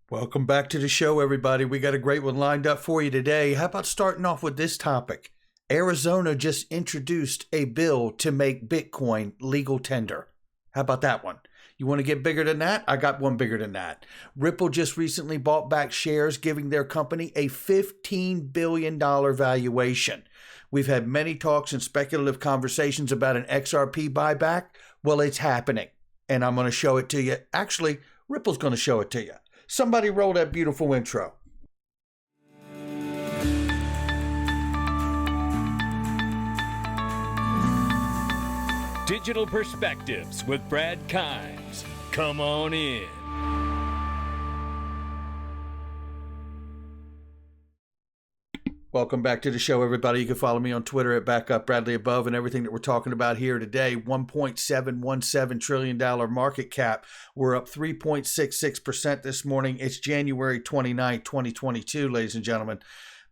Welcome back to the show, everybody. We got a great one lined up for you today. How about starting off with this topic? Arizona just introduced a bill to make Bitcoin legal tender. How about that one? You want to get bigger than that? I got one bigger than that. Ripple just recently bought back shares, giving their company a $15 billion valuation. We've had many talks and speculative conversations about an XRP buyback. Well, it's happening, and I'm going to show it to you. Actually, Ripple's going to show it to you. Somebody roll that beautiful intro. Digital Perspectives with Brad Kimes. Come on in. Welcome back to the show, everybody. You can follow me on Twitter at BackUpBradleyAbove, and everything that we're talking about here today. $1.717 trillion market cap. We're up 3.66% this morning. It's January 29th, 2022, ladies and gentlemen.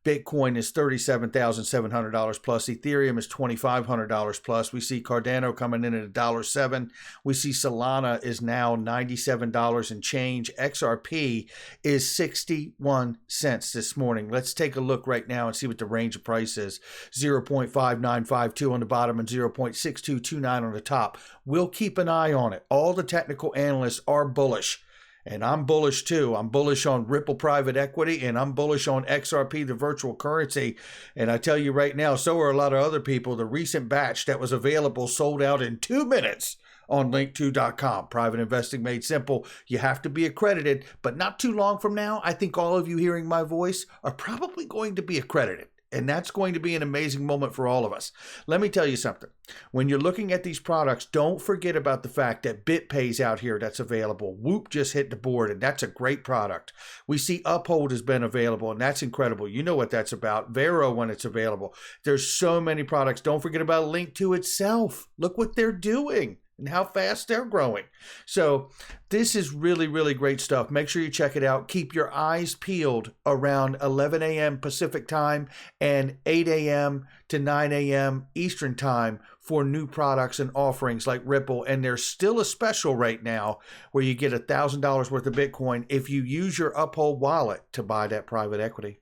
Bitcoin is $37,700 plus. Ethereum is $2,500 plus. We see Cardano coming in at $1.07. We see Solana is now $97 and change. XRP is 61 cents this morning. Let's take a look right now and see what the range of price is. 0.5952 on the bottom and 0.6229 on the top. We'll keep an eye on it. All the technical analysts are bullish. And I'm bullish too. I'm bullish on Ripple private equity, and I'm bullish on XRP, the virtual currency. And I tell you right now, so are a lot of other people. The recent batch that was available sold out in 2 minutes on link2.com. Private investing made simple. You have to be accredited, but not too long from now, I think all of you hearing my voice are probably going to be accredited. And that's going to be an amazing moment for all of us. Let me tell you something. When you're looking at these products, don't forget about the fact that BitPay's out here that's available. Whoop just hit the board, and that's a great product. We see Uphold has been available, and that's incredible. You know what that's about. Vero when it's available. There's so many products. Don't forget about Link2 itself. Look what they're doing and how fast they're growing. So this is really, really great stuff. Make sure you check it out. Keep your eyes peeled around 11 a.m. Pacific time and 8 a.m. to 9 a.m. Eastern time for new products and offerings like Ripple. And there's still a special right now where you get $1,000 worth of Bitcoin if you use your Uphold wallet to buy that private equity.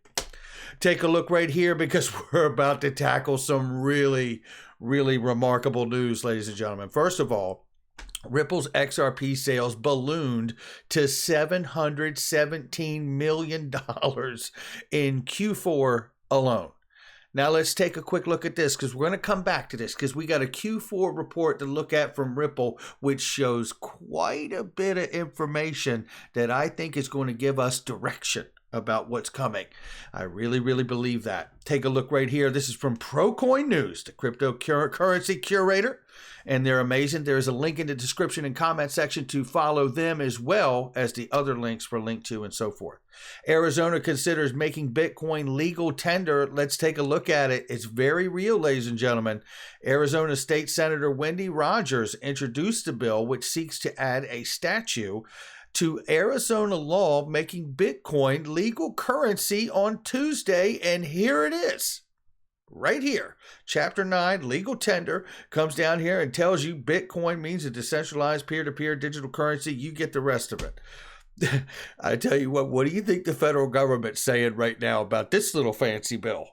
Take a look right here because we're about to tackle some really remarkable news, ladies and gentlemen. First of all, Ripple's XRP sales ballooned to $717 million in Q4 alone. Now let's take a quick look at this because we're going to come back to this because we got a Q4 report to look at from Ripple, which shows quite a bit of information that I think is going to give us direction about what's coming. I really believe that. Take a look right here. This is from ProCoin News, the cryptocurrency curator, and they're amazing. There's a link in the description and comment section to follow them as well as the other links for Link2 and so forth. Arizona considers making Bitcoin legal tender. Let's take a look at it. It's very real, ladies and gentlemen. Arizona State Senator Wendy Rogers introduced a bill which seeks to add a statute to Arizona law making Bitcoin legal currency on Tuesday, and here it is. Right here, Chapter 9, legal tender, comes down here and tells you Bitcoin means a decentralized peer-to-peer digital currency. You get the rest of it. I tell you what do you think the federal government's saying right now about this little fancy bill?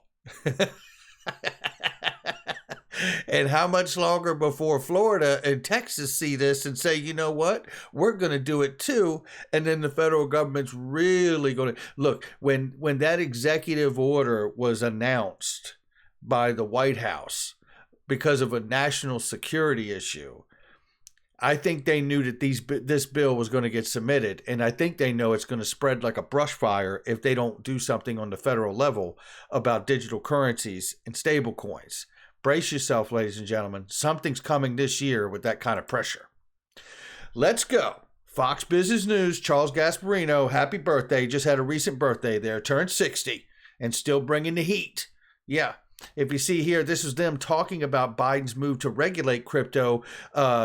And how much longer before Florida and Texas see this and say, you know what, we're going to do it too. And then the federal government's really going to look when that executive order was announced by the White House because of a national security issue. I think they knew that this bill was going to get submitted, and I think they know it's going to spread like a brush fire if they don't do something on the federal level about digital currencies and stable coins. Brace yourself, ladies and gentlemen. Something's coming this year with that kind of pressure. Let's go. Fox Business News, Charles Gasparino, happy birthday. Just had a recent birthday there. Turned 60 and still bringing the heat. Yeah. If you see here, this is them talking about Biden's move to regulate crypto,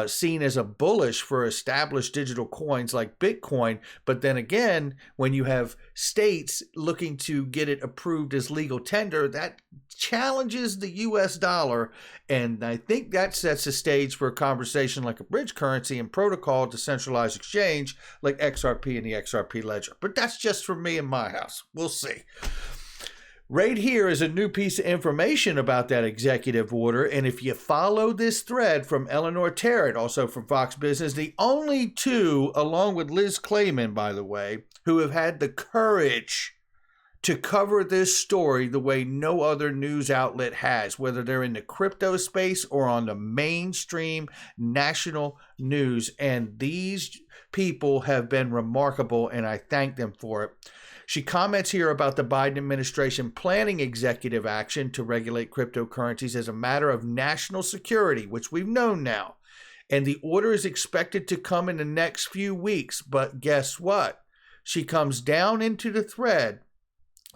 seen as a bullish for established digital coins like Bitcoin. But then again, when you have states looking to get it approved as legal tender, that challenges the US dollar. And I think that sets the stage for a conversation like a bridge currency and protocol decentralized exchange like XRP and the XRP ledger. But that's just for me and my house. We'll see. Right here is a new piece of information about that executive order. And if you follow this thread from Eleanor Terrett, also from Fox Business, the only two, along with Liz Clayman, by the way, who have had the courage to cover this story the way no other news outlet has, whether they're in the crypto space or on the mainstream national news. And these people have been remarkable, and I thank them for it. She comments here about the Biden administration planning executive action to regulate cryptocurrencies as a matter of national security, which we've known now. And the order is expected to come in the next few weeks. But guess what? She comes down into the thread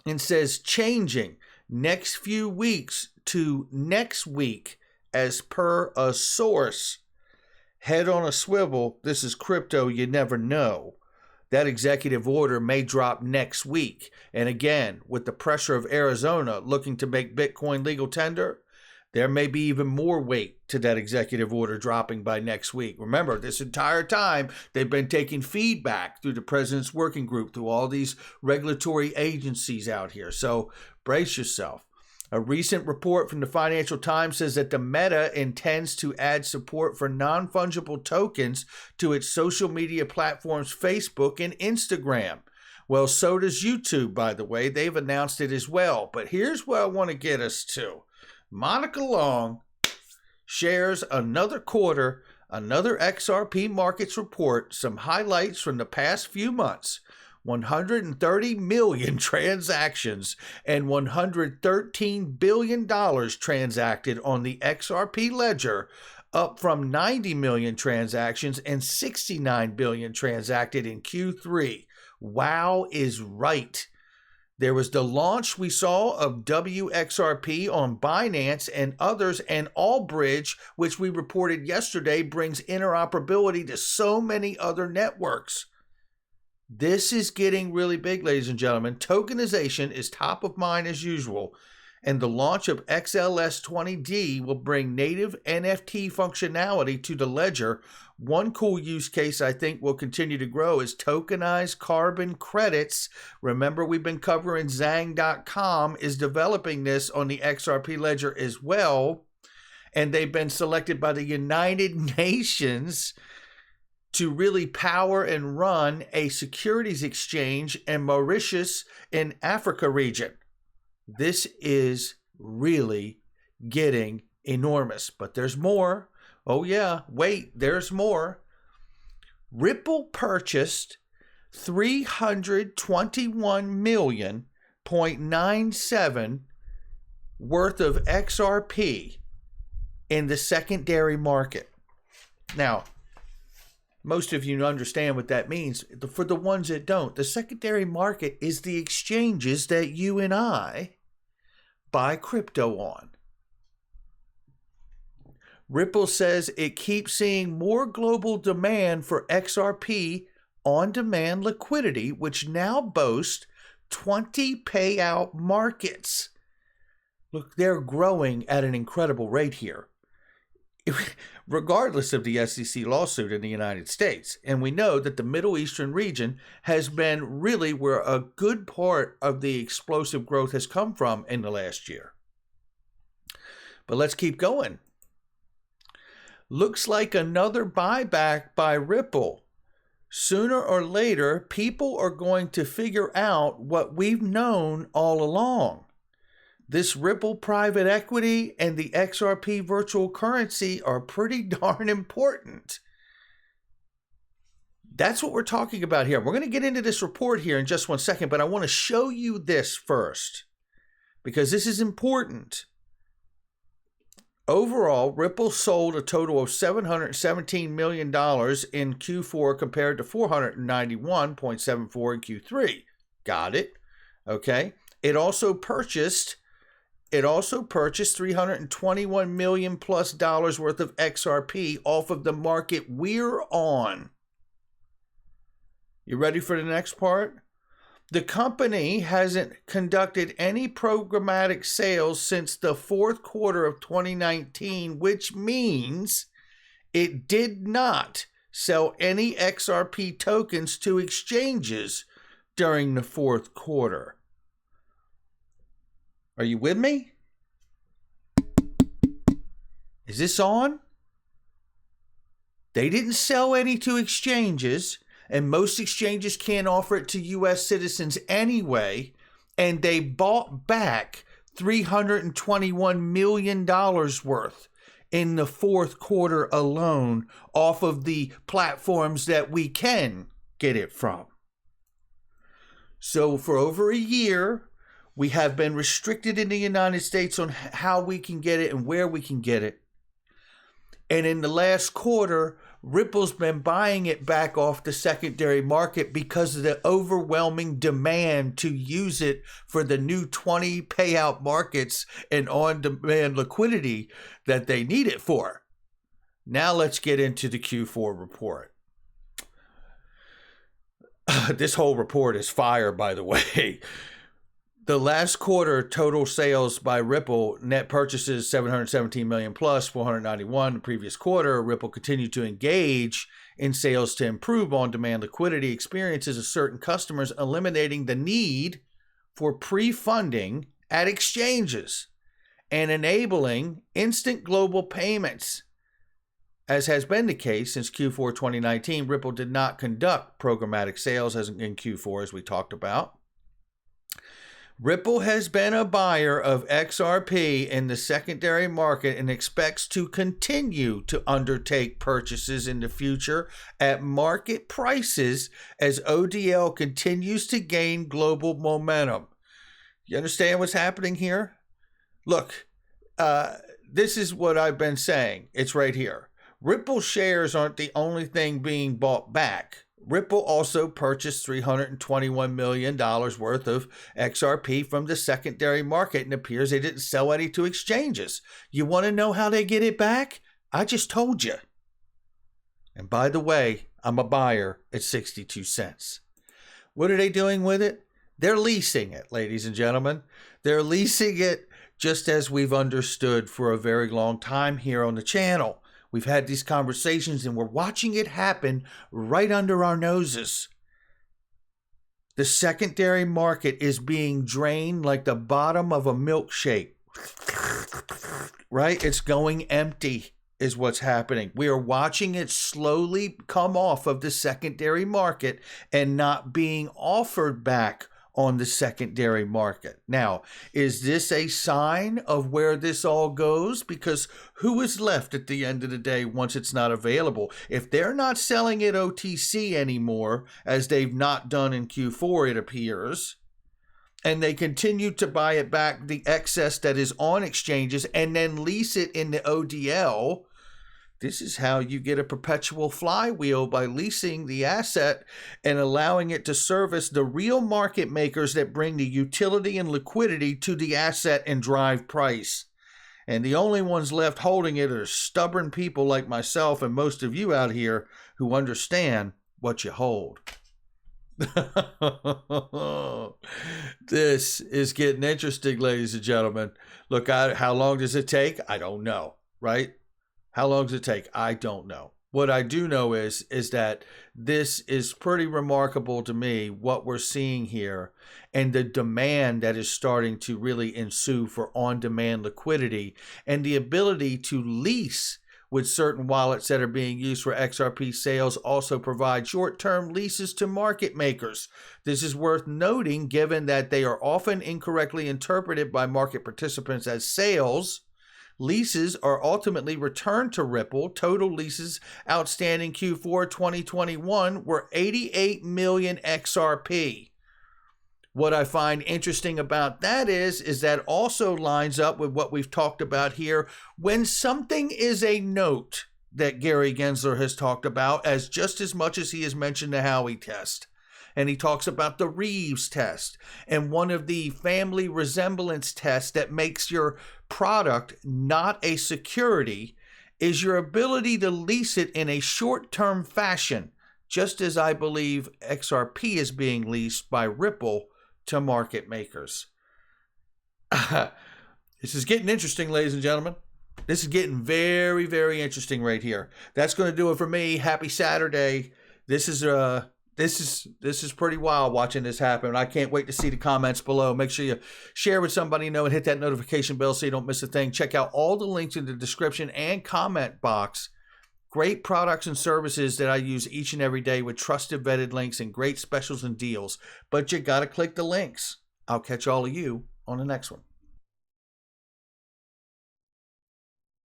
and says changing next few weeks to next week as per a source. Head on a swivel. This is crypto you never know. That executive order may drop next week. And again, with the pressure of Arizona looking to make Bitcoin legal tender, there may be even more weight to that executive order dropping by next week. Remember, this entire time, they've been taking feedback through the president's working group, through all these regulatory agencies out here. So brace yourself. A recent report from the Financial Times says that the Meta intends to add support for non-fungible tokens to its social media platforms Facebook and Instagram. Well, so does YouTube, by the way. They've announced it as well. But here's where I want to get us to. Monica Long shares another quarter, another XRP markets report, some highlights from the past few months. 130 million transactions and $113 billion transacted on the XRP ledger, up from 90 million transactions and 69 billion transacted in Q3. Wow is right. There was the launch we saw of WXRP on Binance and others, and Allbridge, which we reported yesterday, brings interoperability to so many other networks. This is getting really big, ladies and gentlemen. Tokenization is top of mind as usual, and the launch of XLS20D will bring native NFT functionality to the ledger. One cool use case I think will continue to grow is tokenized carbon credits. Remember, we've been covering Zang.com is developing this on the XRP ledger as well, and they've been selected by the United Nations to really power and run a securities exchange in Mauritius in Africa region. This is really getting enormous, but there's more. Oh yeah, wait, there's more. Ripple purchased 321.97 worth of XRP in the secondary market. Now, most of you understand what that means. For the ones that don't, the secondary market is the exchanges that you and I buy crypto on. Ripple says it keeps seeing more global demand for XRP on-demand liquidity, which now boasts 20 payout markets. Look, they're growing at an incredible rate here, regardless of the SEC lawsuit in the United States. And we know that the Middle Eastern region has been really where a good part of the explosive growth has come from in the last year. But let's keep going. Looks like another buyback by Ripple. Sooner or later, people are going to figure out what we've known all along. This Ripple private equity and the XRP virtual currency are pretty darn important. That's what we're talking about here. We're going to get into this report here in just one second, but I want to show you this first because this is important. Overall, Ripple sold a total of $717 million in Q4 compared to $491.74 in Q3. Got it? Okay. It also purchased it also purchased $321 million plus worth of XRP off of the market we're on. You ready for the next part? The company hasn't conducted any programmatic sales since the fourth quarter of 2019, which means it did not sell any XRP tokens to exchanges during the fourth quarter. Are you with me? Is this on? They didn't sell any to exchanges, and most exchanges can't offer it to U.S. citizens anyway, and they bought back $321 million worth in the fourth quarter alone off of the platforms that we can get it from. So for over a year, we have been restricted in the United States on how we can get it and where we can get it. And in the last quarter, Ripple's been buying it back off the secondary market because of the overwhelming demand to use it for the new 20 payout markets and on-demand liquidity that they need it for. Now let's get into the Q4 report. This whole report is fire, by the way. The last quarter total sales by Ripple, net purchases 717 million plus 491 the previous quarter. Ripple continued to engage in sales to improve on-demand liquidity experiences of certain customers, eliminating the need for pre-funding at exchanges and enabling instant global payments. As has been the case since Q4 2019, Ripple did not conduct programmatic sales as in Q4, as we talked about. Ripple has been a buyer of XRP in the secondary market and expects to continue to undertake purchases in the future at market prices as ODL continues to gain global momentum. You understand what's happening here? Look, this is what I've been saying. It's right here. Ripple shares aren't the only thing being bought back. Ripple also purchased $321 million worth of XRP from the secondary market, and it appears they didn't sell any to exchanges. You want to know how they get it back? I just told you. And by the way, I'm a buyer at 62 cents. What are they doing with it? They're leasing it, ladies and gentlemen. They're leasing it just as we've understood for a very long time here on the channel. We've had these conversations and we're watching it happen right under our noses. The secondary market is being drained like the bottom of a milkshake. Right? It's going empty is what's happening. We are watching it slowly come off of the secondary market and not being offered back on the secondary market. Now, is this a sign of where this all goes? Because who is left at the end of the day once it's not available? If they're not selling it OTC anymore, as they've not done in Q4, it appears, and they continue to buy it back, the excess that is on exchanges, and then lease it in the ODL, this is how you get a perpetual flywheel, by leasing the asset and allowing it to service the real market makers that bring the utility and liquidity to the asset and drive price. And the only ones left holding it are stubborn people like myself and most of you out here who understand what you hold. This is getting interesting, ladies and gentlemen. Look, how long does it take? I don't know, right? How long does it take? I don't know. What I do know is that this is pretty remarkable to me, what we're seeing here, and the demand that is starting to really ensue for on-demand liquidity and the ability to lease with certain wallets that are being used for XRP sales also provide short-term leases to market makers. This is worth noting given that they are often incorrectly interpreted by market participants as sales. Leases are ultimately returned to Ripple. Total leases outstanding Q4 2021 were 88 million XRP. What I find interesting about that is that also lines up with what we've talked about here. When something is a note that Gary Gensler has talked about as just as much as he has mentioned the Howey test, and he talks about the Reeves test. And one of the family resemblance tests that makes your product not a security is your ability to lease it in a short-term fashion, just as I believe XRP is being leased by Ripple to market makers. This is getting interesting, ladies and gentlemen. This is getting very, very interesting right here. That's going to do it for me. Happy Saturday. This is pretty wild watching this happen. I can't wait to see the comments below. Make sure you share with somebody you know and hit that notification bell so you don't miss a thing. Check out all the links in the description and comment box. Great products and services that I use each and every day with trusted vetted links and great specials and deals. But you got to click the links. I'll catch all of you on the next one.